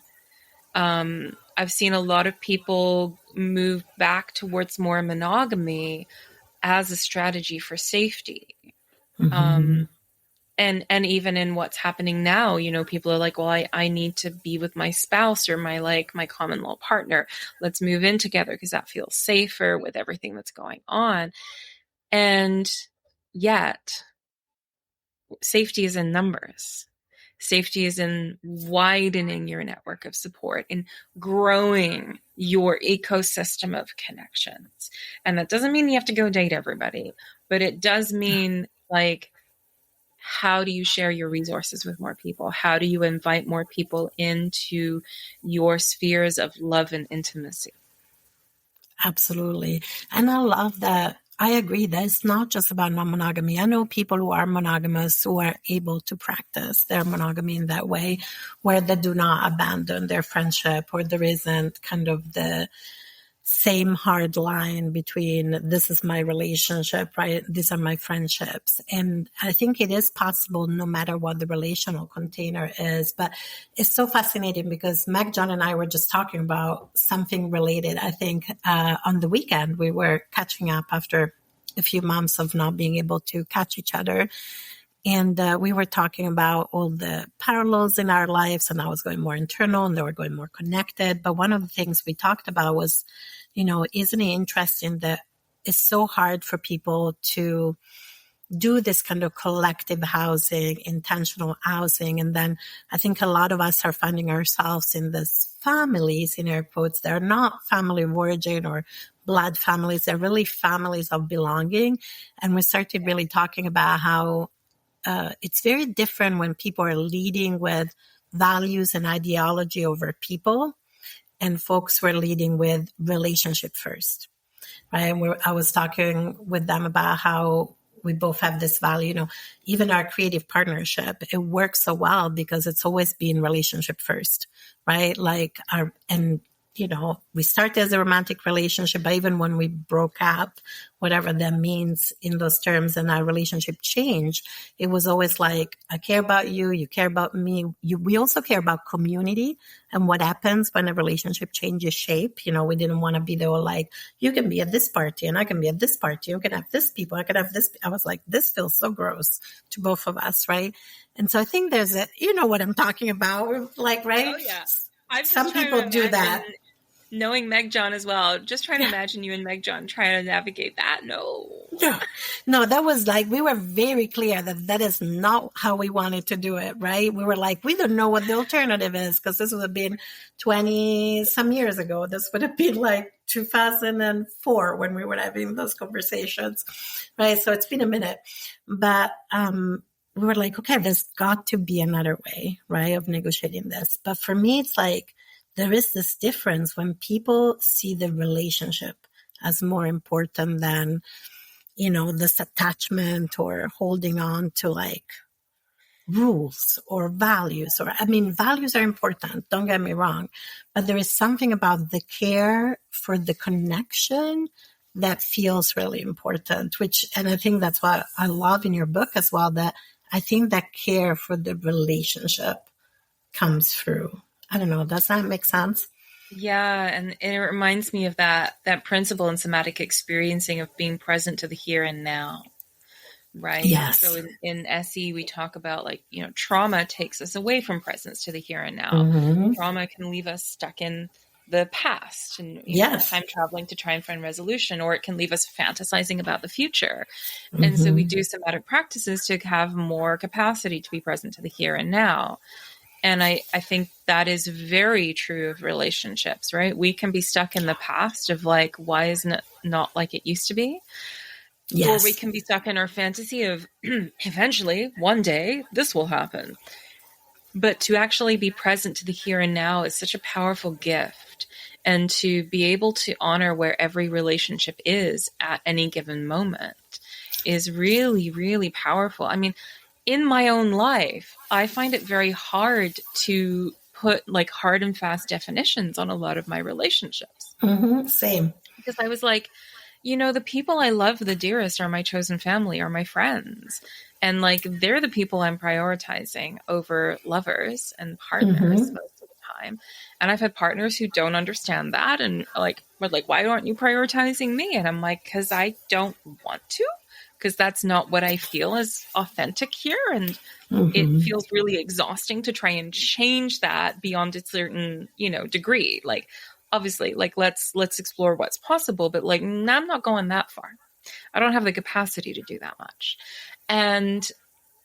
I've seen a lot of people move back towards more monogamy as a strategy for safety. And even in what's happening now, people are like, well, I need to be with my spouse or my common law partner. Let's move in together because that feels safer with everything that's going on. And yet, safety is in numbers. Safety is in widening your network of support and growing your ecosystem of connections. And that doesn't mean you have to go date everybody, but it does mean, like, how do you share your resources with more people? How do you invite more people into your spheres of love and intimacy? Absolutely. And I love that. I agree that it's not just about non-monogamy. I know people who are monogamous who are able to practice their monogamy in that way, where they do not abandon their friendship, or there isn't kind of the same hard line between this is my relationship, right? These are my friendships. And I think it is possible no matter what the relational container is. But it's so fascinating because Meg, John, and I were just talking about something related. I think on the weekend we were catching up after a few months of not being able to catch each other. And we were talking about all the parallels in our lives, and I was going more internal and they were going more connected. But one of the things we talked about was, isn't it interesting that it's so hard for people to do this kind of collective housing, intentional housing. And then I think a lot of us are finding ourselves in this families, in air quotes. They're not family of origin or blood families. They're really families of belonging. And we started really talking about how it's very different when people are leading with values and ideology over people, and folks were leading with relationship first, right? And I was talking with them about how we both have this value, even our creative partnership, it works so well because it's always been relationship first, right? We started as a romantic relationship, but even when we broke up, whatever that means in those terms, and our relationship changed, it was always like, I care about you, you care about me. We also care about community and what happens when a relationship changes shape. We didn't want to be there like, you can be at this party and I can be at this party. You can have this people, I can have this. I was like, this feels so gross to both of us, right? And so I think there's what I'm talking about, like, right? Oh, yeah. Some people do that. Knowing Meg John as well, just trying to imagine you and Meg John trying to navigate that. No, that was like, we were very clear that is not how we wanted to do it, right? We were like, we don't know what the alternative is, because this would have been 20 some years ago. This would have been like 2004 when we were having those conversations, right? So it's been a minute, but we were like, okay, there's got to be another way, right, of negotiating this. But for me, it's like, there is this difference when people see the relationship as more important than, this attachment or holding on to like rules or values. Values are important, don't get me wrong, but there is something about the care for the connection that feels really important, and I think that's what I love in your book as well, that I think that care for the relationship comes through. I don't know. Does that make sense? Yeah. And it reminds me of that principle in somatic experiencing of being present to the here and now. Right. Yes. So in SE, we talk about trauma takes us away from presence to the here and now. Mm-hmm. Trauma can leave us stuck in the past and time traveling to try and find resolution, or it can leave us fantasizing about the future. Mm-hmm. And so we do somatic practices to have more capacity to be present to the here and now. And I think that is very true of relationships, right? We can be stuck in the past of like, why isn't it not like it used to be? Yes. Or we can be stuck in our fantasy of eventually, one day, this will happen. But to actually be present to the here and now is such a powerful gift. And to be able to honor where every relationship is at any given moment is really, really powerful. I mean, in my own life, I find it very hard to put like hard and fast definitions on a lot of my relationships. Mm-hmm. Same. Because I was like, the people I love the dearest are my chosen family, are my friends. And like, they're the people I'm prioritizing over lovers and partners most of the time. And I've had partners who don't understand that. And we're like, why aren't you prioritizing me? And I'm like, because I don't want to. Because that's not what I feel is authentic here. And it feels really exhausting to try and change that beyond a certain, degree. Like, obviously, like, let's explore what's possible. But like, I'm not going that far. I don't have the capacity to do that much. And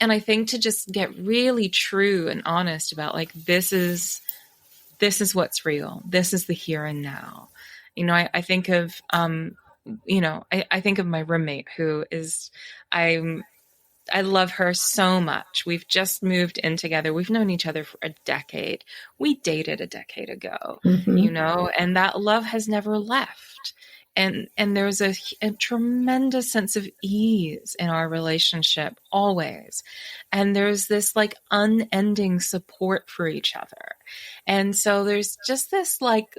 I think to just get really true and honest about like, this is what's real. This is the here and now. I think of, I think of my roommate who is, I love her so much. We've just moved in together. We've known each other for a decade. We dated a decade ago, and that love has never left. And there's a tremendous sense of ease in our relationship always. And there's this like unending support for each other. And so there's just this like,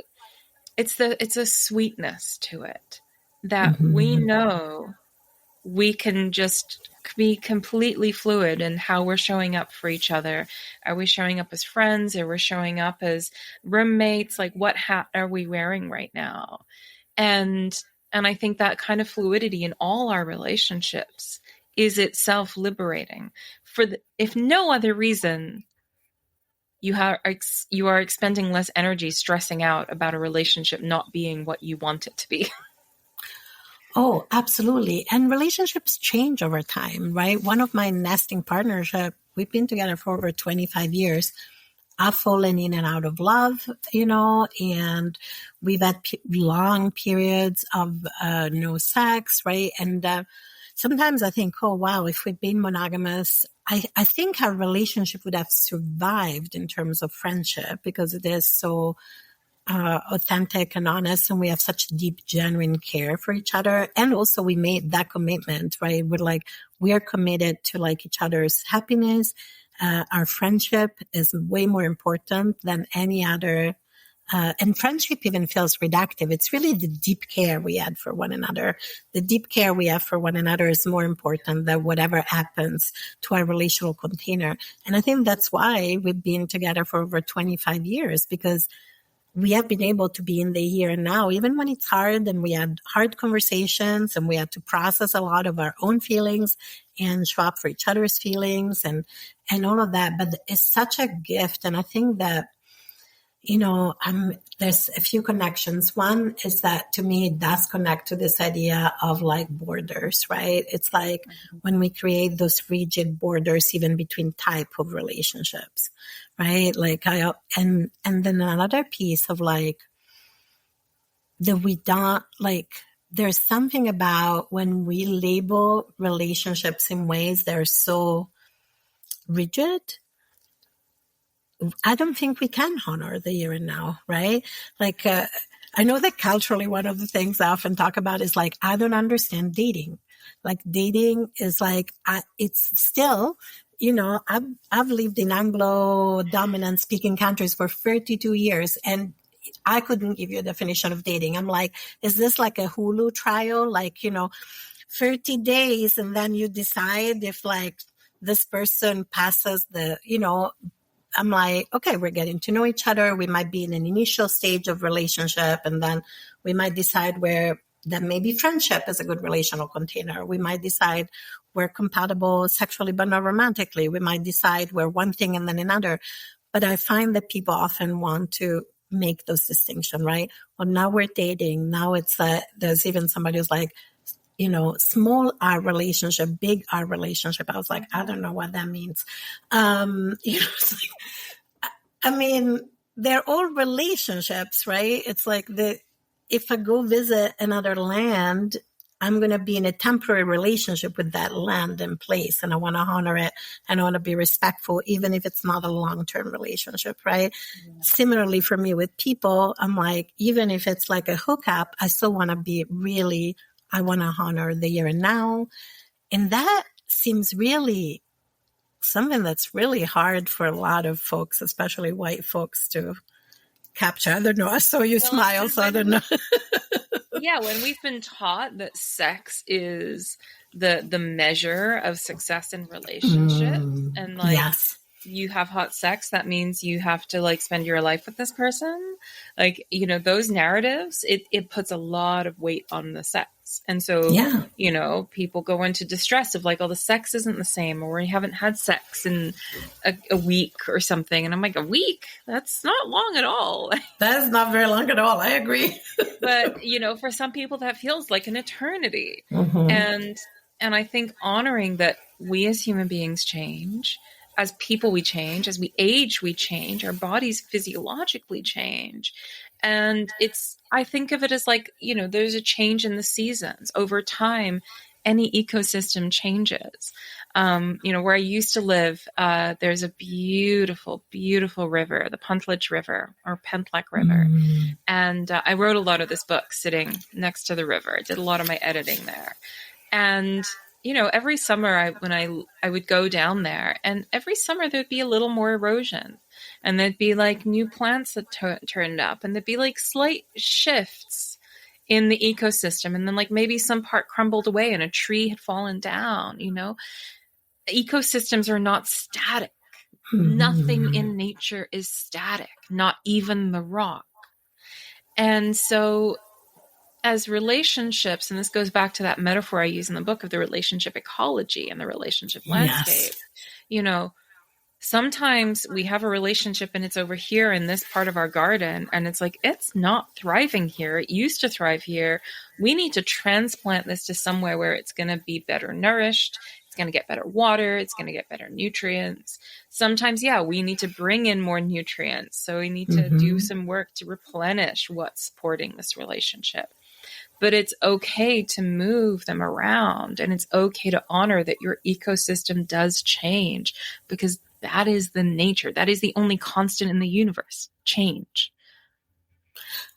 it's a sweetness to it. That we know we can just be completely fluid in how we're showing up for each other. Are we showing up as friends? Are we showing up as roommates? Like, what hat are we wearing right now? And I think that kind of fluidity in all our relationships is itself liberating. If no other reason, you are expending less energy stressing out about a relationship not being what you want it to be. Oh, absolutely. And relationships change over time, right? One of my nesting partnership, we've been together for over 25 years. I've fallen in and out of love, and we've had long periods of no sex, right? And sometimes I think, oh, wow, if we'd been monogamous, I think our relationship would have survived in terms of friendship because it is so authentic and honest, and we have such deep, genuine care for each other. And also we made that commitment, right? We are committed to each other's happiness. Our friendship is way more important than any other. And friendship even feels reductive. It's really the deep care we had for one another. The deep care we have for one another is more important than whatever happens to our relational container. And I think that's why we've been together for over 25 years, because we have been able to be in the here and now, even when it's hard, and we had hard conversations and we had to process a lot of our own feelings and show up for each other's feelings and all of that. But it's such a gift. And I think that, there's a few connections. One is that to me, it does connect to this idea of borders, right? It's when we create those rigid borders, even between type of relationships, right? And then another piece of that we don't there's something about when we label relationships in ways that are so rigid. I don't think we can honor the here and now, right? I know that culturally, one of the things I often talk about is I don't understand dating. Dating is it's still, I've lived in Anglo-dominant speaking countries for 32 years, and I couldn't give you a definition of dating. I'm is this a Hulu trial? 30 days, and then you decide if this person passes the, I'm okay, we're getting to know each other. We might be in an initial stage of relationship, and then we might decide where that maybe friendship is a good relational container. We might decide we're compatible sexually, but not romantically. We might decide we're one thing and then another. But I find that people often want to make those distinctions, right? Well, now we're dating. Now it's there's even somebody who's small R relationship, big R relationship. I was I don't know what that means. They're all relationships, right? It's if I go visit another land, I'm going to be in a temporary relationship with that land and place, and I want to honor it, and I want to be respectful, even if it's not a long-term relationship, right? Yeah. Similarly, for me with people, I'm even if it's a hookup, I still want to be really, I want to honor the here and now. And that seems really something that's really hard for a lot of folks, especially white folks, to capture. I don't know. I saw you smile, so I don't know. Yeah, when we've been taught that sex is the measure of success in relationship, and yes. You have hot sex, that means you have to spend your life with this person. Those narratives, it puts a lot of weight on the sex. And so, yeah. People go into distress of the sex isn't the same, or we haven't had sex in a week or something. And I'm a week? That's not long at all. That's not very long at all. I agree. But, for some people that feels like an eternity. Mm-hmm. And I think honoring that we as human beings change, as people we change, as we age we change, our bodies physiologically change. And I think of it as there's a change in the seasons. Over time, any ecosystem changes. Where I used to live, there's a beautiful, beautiful river, the Puntledge River or Pentlek River. Mm. And I wrote a lot of this book sitting next to the river. I did a lot of my editing there. And every summer when I would go down there, and every summer there'd be a little more erosion, and there'd be new plants that turned up, and there'd be slight shifts in the ecosystem. And then maybe some part crumbled away and a tree had fallen down, Ecosystems are not static. Mm-hmm. Nothing in nature is static, not even the rock. And so as relationships, and this goes back to that metaphor I use in the book of the relationship ecology and the relationship landscape, sometimes we have a relationship and it's over here in this part of our garden, and it's like, it's not thriving here. It used to thrive here. We need to transplant this to somewhere where it's going to be better nourished. It's going to get better water. It's going to get better nutrients. Sometimes, we need to bring in more nutrients. So we need to do some work to replenish what's supporting this relationship. But it's okay to move them around, and it's okay to honor that your ecosystem does change, because that is the nature. That is the only constant in the universe, change.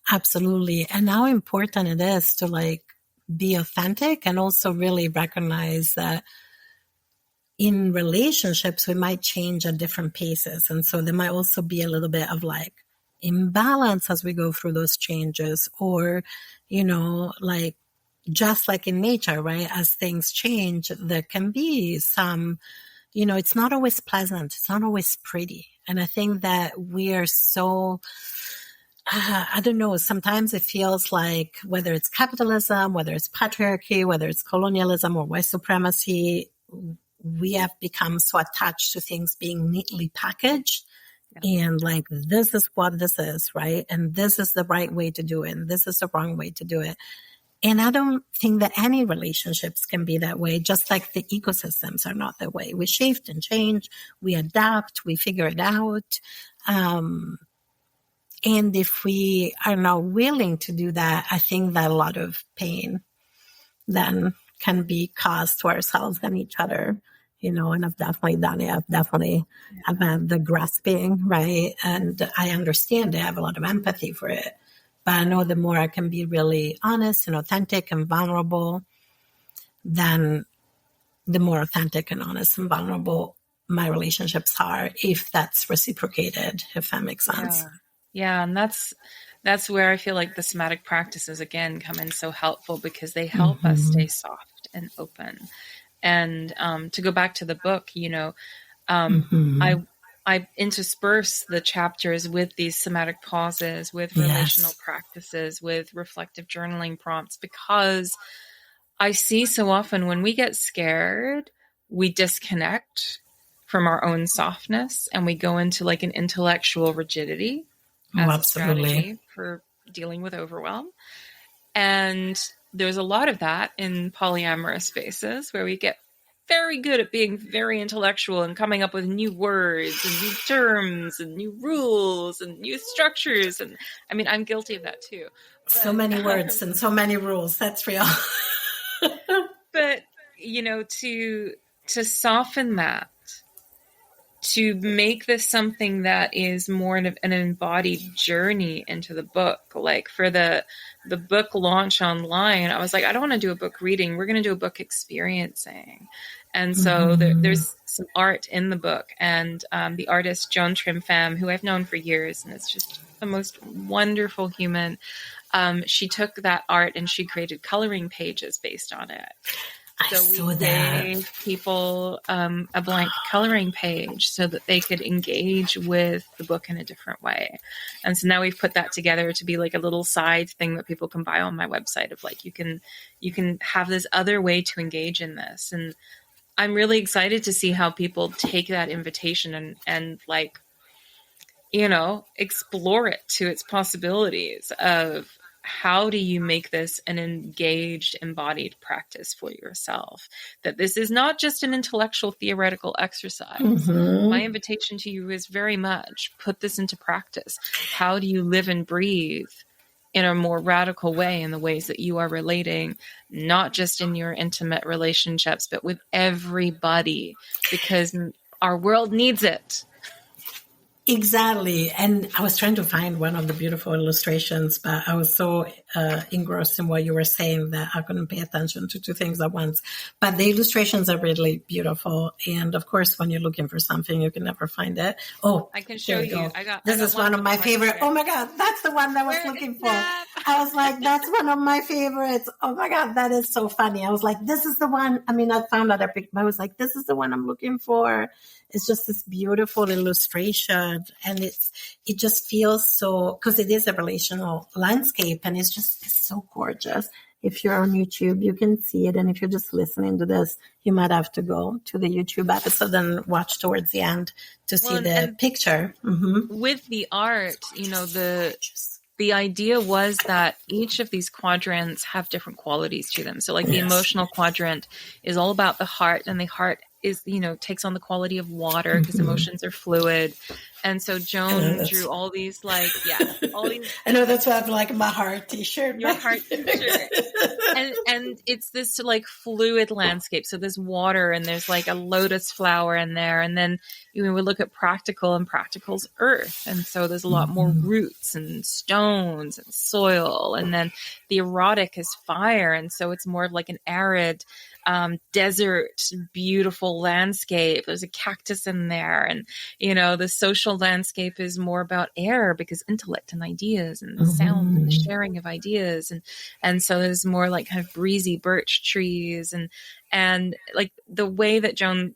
Absolutely. And how important it is to like be authentic, and also really recognize that in relationships, we might change at different paces. And so there might also be a little bit of like imbalance as we go through those changes, or, like just like in nature, right? As things change, there can be some, it's not always pleasant. It's not always pretty. And I think that we are so, I don't know, sometimes it feels like whether it's capitalism, whether it's patriarchy, whether it's colonialism or white supremacy, we have become so attached to things being neatly packaged. And like, this is what this is, right? And this is the right way to do it. And this is the wrong way to do it. And I don't think that any relationships can be that way, just like the ecosystems are not that way. We shift and change, we adapt, we figure it out. And if we are not willing to do that, I think that a lot of pain then can be caused to ourselves and each other. And I've definitely done it. I've had the grasping, right? And I understand it. I have a lot of empathy for it. But I know the more I can be really honest and authentic and vulnerable, then the more authentic and honest and vulnerable my relationships are, if that's reciprocated, if that makes sense. Yeah. And that's where I feel like the somatic practices, again, come in so helpful, because they help us stay soft and open. And to go back to the book, I intersperse the chapters with these somatic pauses, with relational practices, with reflective journaling prompts, because I see so often when we get scared, we disconnect from our own softness and we go into like an intellectual rigidity as a strategy for dealing with overwhelm. And there's a lot of that in polyamorous spaces where we get very good at being very intellectual and coming up with new words and new terms and new rules and new structures. And I mean, I'm guilty of that too. But, so many words and so many rules. That's real. But, to soften that, to make this something that is more of an embodied journey into the book. Like for the book launch online, I was like, I don't want to do a book reading. We're going to do a book experiencing. And so there's some art in the book. And the artist, Joan Trim-Pham, who I've known for years, and is just the most wonderful human, she took that art and she created coloring pages based on it. So we gave people a blank coloring page so that they could engage with the book in a different way. And so now we've put that together to be like a little side thing that people can buy on my website of like, you can have this other way to engage in this. And I'm really excited to see how people take that invitation and like, explore it to its possibilities of, how do you make this an engaged, embodied practice for yourself? That this is not just an intellectual, theoretical exercise. My invitation to you is very much put this into practice. How do you live and breathe in a more radical way in the ways that you are relating, not just in your intimate relationships, but with everybody, because our world needs it. Exactly. And I was trying to find one of the beautiful illustrations, but I was so engrossed in what you were saying that I couldn't pay attention to two things at once. But the illustrations are really beautiful. And of course, when you're looking for something, you can never find it. Oh, I can show you. This is one of my favorite. Oh my God, that's the one that I was looking for. I was like, that's one of my favorites. Oh my God, that is so funny. I was like, this is the one. I mean, I found other pictures, but I was like, this is the one I'm looking for. It's just this beautiful illustration, and it just feels so, because it is a relational landscape, and it's so gorgeous. if you're on YouTube, you can see it. And if you're just listening to this, you might have to go to the YouTube episode and watch towards the end to see the picture. Mm-hmm. With the art, the idea was that each of these quadrants have different qualities to them. So like the emotional quadrant is all about the heart, and the heart is, takes on the quality of water because emotions are fluid. And so Joan drew all these all these. I know, that's why I have like my heart t-shirt. Your heart t-shirt. and it's this like fluid landscape. So there's water and there's like a lotus flower in there. And then we look at practical, and practical's earth. And so there's a lot more roots and stones and soil. And then the erotic is fire. And so it's more of like an arid desert, beautiful landscape. There's a cactus in there. And, the social landscape is more about air, because intellect and ideas and the sound and the sharing of ideas. And so there's more like kind of breezy birch trees and like the way that Joan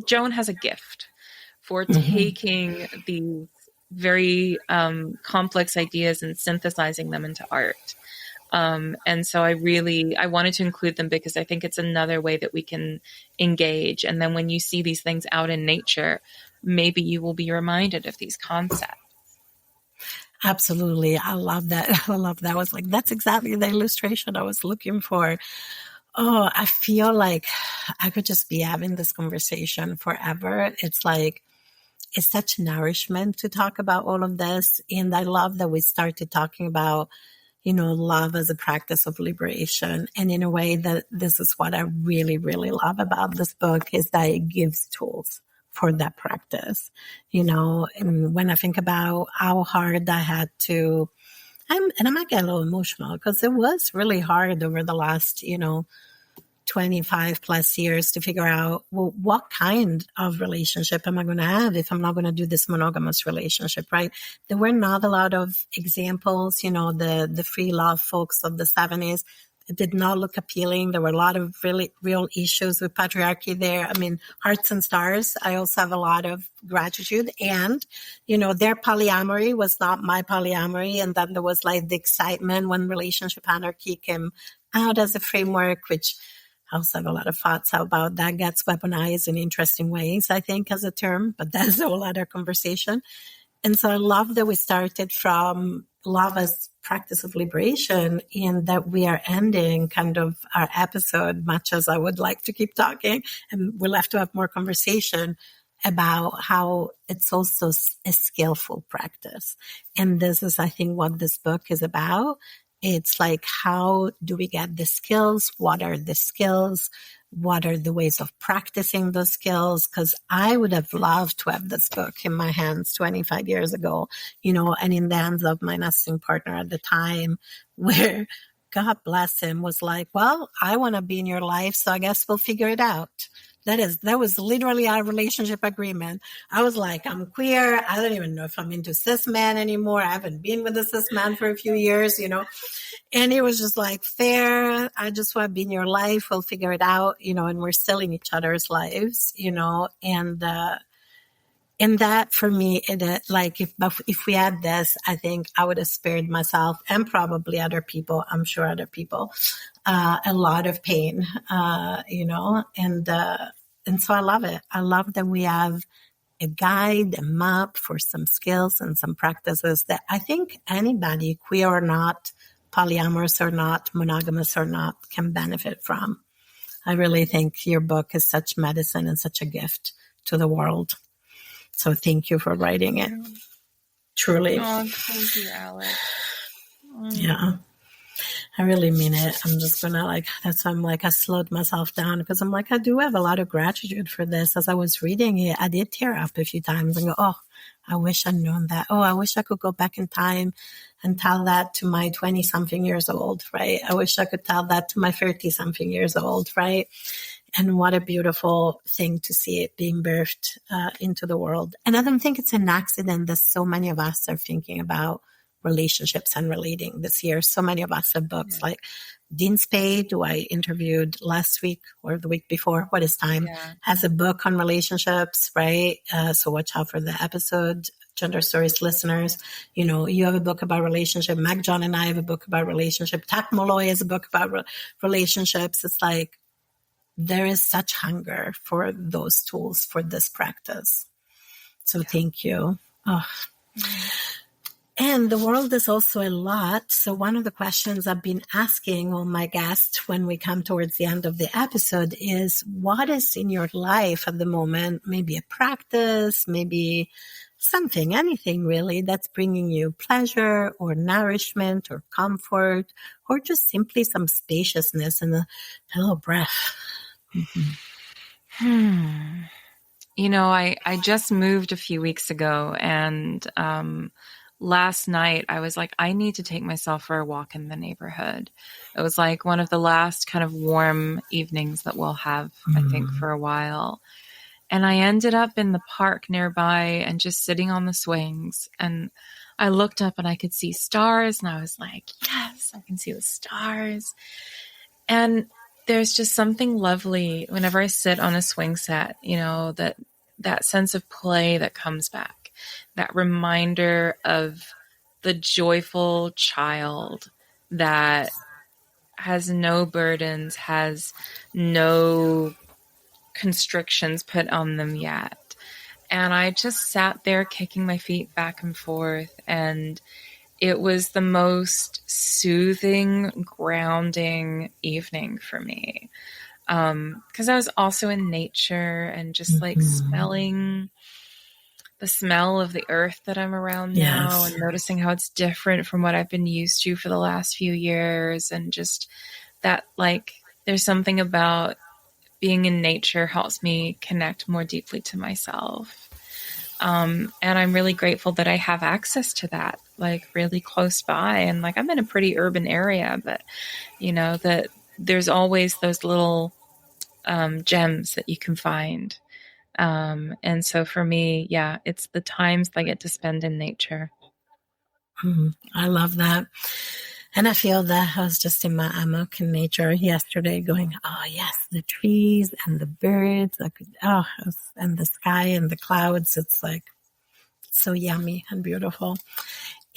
Joan has a gift for taking these very complex ideas and synthesizing them into art. And so I wanted to include them because I think it's another way that we can engage. And then when you see these things out in nature, maybe you will be reminded of these concepts. Absolutely. I love that. I love that. I was like, that's exactly the illustration I was looking for. Oh, I feel like I could just be having this conversation forever. It's like, it's such nourishment to talk about all of this. And I love that we started talking about, love as a practice of liberation. And in a way that this is what I really, really love about this book, is that it gives tools for that practice. And when I think about how hard I had to, I might get a little emotional because it was really hard over the last, 25 plus years to figure out, well, what kind of relationship am I going to have if I'm not going to do this monogamous relationship, right? There were not a lot of examples, the free love folks of the 70s. It did not look appealing. There were a lot of really real issues with patriarchy there. I mean, hearts and stars. I also have a lot of gratitude. And, their polyamory was not my polyamory. And then there was like the excitement when relationship anarchy came out as a framework, which I also have a lot of thoughts about that gets weaponized in interesting ways, I think, as a term, but that's a whole other conversation. And so I love that we started from love as practice of liberation, and that we are ending kind of our episode, much as I would like to keep talking, and we'll have to have more conversation about how it's also a skillful practice. And this is, I think, what this book is about. It's like, how do we get the skills? What are the skills? What are the ways of practicing those skills? Because I would have loved to have this book in my hands 25 years ago, and in the hands of my nursing partner at the time, where, God bless him, was like, well, I want to be in your life, so I guess we'll figure it out. That was literally our relationship agreement. I was like, I'm queer. I don't even know if I'm into cis men anymore. I haven't been with a cis man for a few years, and it was just like, fair. I just want to be in your life. We'll figure it out, and we're still in each other's lives, and that for me, like if we had this, I think I would have spared myself and probably other people, I'm sure other people, a lot of pain, and so I love it. I love that we have a guide, a map for some skills and some practices that I think anybody, queer or not, polyamorous or not, monogamous or not, can benefit from. I really think your book is such medicine and such a gift to the world. So thank you for writing it. Truly. Oh, thank you, Alex. Yeah. I really mean it. I'm just going to that's why I'm I slowed myself down, because I'm I do have a lot of gratitude for this. As I was reading it, I did tear up a few times and go, oh, I wish I'd known that. Oh, I wish I could go back in time and tell that to my 20 something years old, right? I wish I could tell that to my 30 something years old, right? And what a beautiful thing to see it being birthed into the world. And I don't think it's an accident that so many of us are thinking about relationships and relating this year. So many of us have books like Dean Spade, who I interviewed last week or the week before, What is Time, has a book on relationships, right? So watch out for the episode. Gender Stories listeners, you have a book about relationship. Mac John and I have a book about relationship. Tak Molloy has a book about relationships. It's like there is such hunger for those tools for this practice. So thank you. Oh. And the world is also a lot. So one of the questions I've been asking all my guests when we come towards the end of the episode is, what is in your life at the moment? Maybe a practice, maybe something, anything really, that's bringing you pleasure or nourishment or comfort, or just simply some spaciousness and a little breath. I just moved a few weeks ago, and last night I was like, I need to take myself for a walk in the neighborhood. It was like one of the last kind of warm evenings that we'll have, I think, for a while. And I ended up in the park nearby and just sitting on the swings. And I looked up and I could see stars. And I was like, yes, I can see the stars. And there's just something lovely whenever I sit on a swing set, that sense of play that comes back, that reminder of the joyful child that has no burdens, has no constrictions put on them yet. And I just sat there kicking my feet back and forth, and it was the most soothing, grounding evening for me. Because I was also in nature and just like smelling the smell of the earth that I'm around now, and noticing how it's different from what I've been used to for the last few years. And just that, like, there's something about being in nature helps me connect more deeply to myself. And I'm really grateful that I have access to that, like really close by. And like, I'm in a pretty urban area, but that there's always those little gems that you can find. And so for me, it's the times I get to spend in nature. I love that. And I feel that I was just in my amok in nature yesterday going, oh yes, the trees and the birds, and the sky and the clouds. It's like so yummy and beautiful.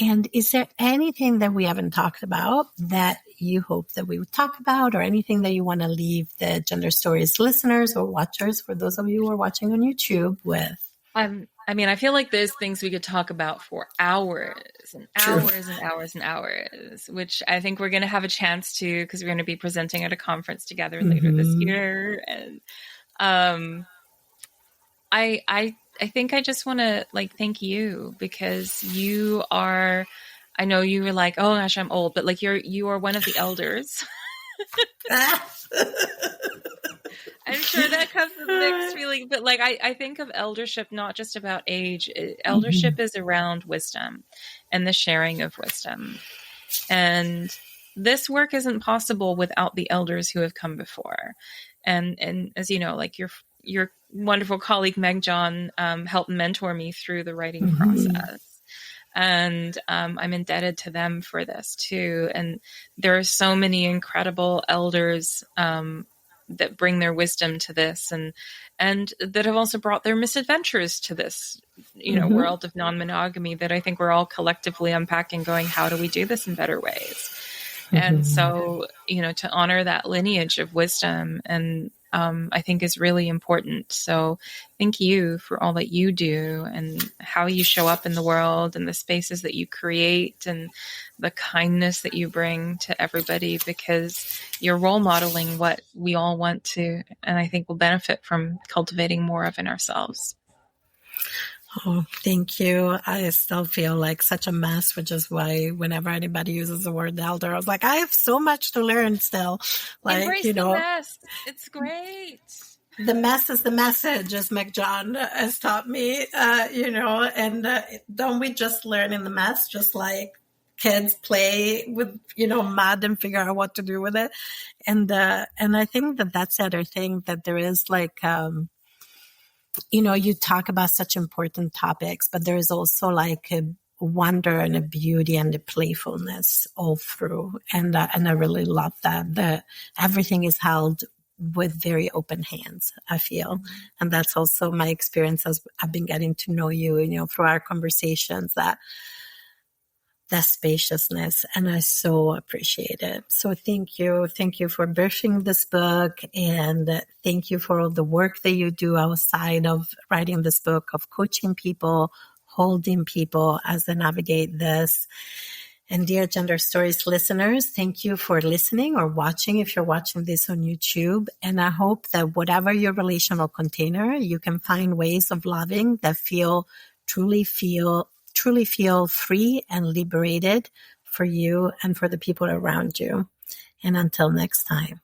And is there anything that we haven't talked about that you hope that we would talk about, or anything that you want to leave the Gender Stories listeners or watchers, for those of you who are watching on YouTube, with? I feel like there's things we could talk about for hours and hours and hours and hours, which I think we're going to have a chance to, because we're going to be presenting at a conference together later this year. And I think I just want to thank you, because you are, I know you were like, oh gosh, I'm old, but you are one of the elders. I'm sure that comes with mixed feeling, but I think of eldership not just about age. Eldership is around wisdom and the sharing of wisdom. And this work isn't possible without the elders who have come before. And as you know, your wonderful colleague Meg John helped mentor me through the writing process. And I'm indebted to them for this too. And there are so many incredible elders that bring their wisdom to this, and that have also brought their misadventures to this, world of non-monogamy, that I think we're all collectively unpacking, going, how do we do this in better ways? And so, to honor that lineage of wisdom, and I think is really important. So thank you for all that you do and how you show up in the world and the spaces that you create and the kindness that you bring to everybody, because you're role modeling what we all want to, and I think will benefit from cultivating more of in ourselves. Oh, thank you. I still feel like such a mess, which is why whenever anybody uses the word elder, I was like, I have so much to learn still. Embrace the mess. It's great. The mess is the message, as Meg John has taught me, and don't we just learn in the mess, just like kids play with, mud and figure out what to do with it. And I think that that's the other thing, that there is you talk about such important topics, but there is also a wonder and the beauty and the playfulness all through. And I really love that. Everything is held with very open hands, I feel. And that's also my experience as I've been getting to know you, through our conversations, that spaciousness, and I so appreciate it. So thank you. Thank you for birthing this book, and thank you for all the work that you do outside of writing this book, of coaching people, holding people as they navigate this. And dear Gender Stories listeners, thank you for listening or watching if you're watching this on YouTube. And I hope that whatever your relational container, you can find ways of loving that truly feel free and liberated for you and for the people around you. And until next time.